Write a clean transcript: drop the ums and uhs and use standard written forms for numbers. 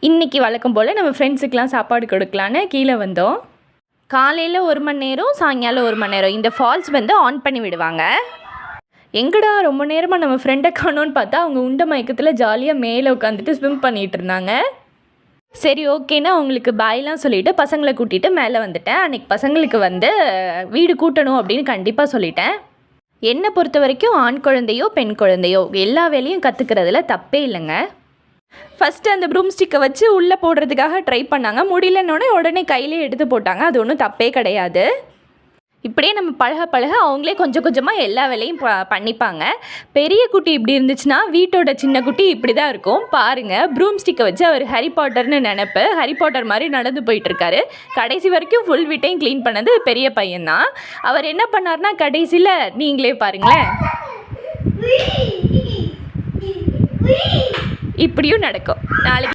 இன்றைக்கி வழக்கம் போல் நம்ம ஃப்ரெண்ட்ஸுக்கெலாம் சாப்பாடு கொடுக்கலான்னு கீழே வந்தோம். காலையில் 1 மணி நேரம், சாயங்காலம் 1 மணி நேரம் இந்த ஃபால்ஸ் வந்து ஆன் பண்ணி விடுவாங்க. எங்கடா ரொம்ப நேரமாக நம்ம ஃப்ரெண்டை காணோன்னு பார்த்தா அவங்க உண்ட மயக்கத்தில் ஜாலியாக மேலே உட்காந்துட்டு ஸ்விம் பண்ணிகிட்டு இருந்தாங்க. சரி ஓகேன்னா அவங்களுக்கு பாய்லாம் சொல்லிவிட்டு பசங்களை கூட்டிகிட்டு மேலே வந்துட்டேன். அன்றைக்கி பசங்களுக்கு வந்து வீடு கூட்டணும் அப்படின்னு கண்டிப்பாக சொல்லிட்டேன். என்னை பொறுத்த வரைக்கும் ஆண் குழந்தையோ பெண் குழந்தையோ எல்லா வேலையும் கற்றுக்கிறதுல தப்பே இல்லைங்க. ஃபஸ்ட்டு அந்த ப்ரூம் ஸ்டிக்கை வச்சு உள்ளே போடுறதுக்காக ட்ரை பண்ணாங்க. முடியலன்னொடனே உடனே கையிலே எடுத்து போட்டாங்க. அது ஒன்றும் தப்பே கிடையாது. இப்படியே நம்ம பழக அவங்களே கொஞ்சம் கொஞ்சமாக எல்லா வேலையும் பண்ணிப்பாங்க. பெரிய குட்டி இப்படி இருந்துச்சுன்னா வீட்டோட சின்ன குட்டி இப்படி தான் இருக்கும். பாருங்கள், ப்ரூம் ஸ்டிக்கை வச்சு அவர் ஹாரி பாட்டர்னு நினைப்பு ஹாரி பாட்டர் மாதிரி நடந்து போயிட்டுருக்காரு. கடைசி வரைக்கும் ஃபுல் வீட்டையும் க்ளீன் பண்ணது பெரிய பையன்தான். அவர் என்ன பண்ணார்னா கடைசியில் நீங்களே பாருங்களேன், இப்படியும் நடக்கும் நாளைக்கு.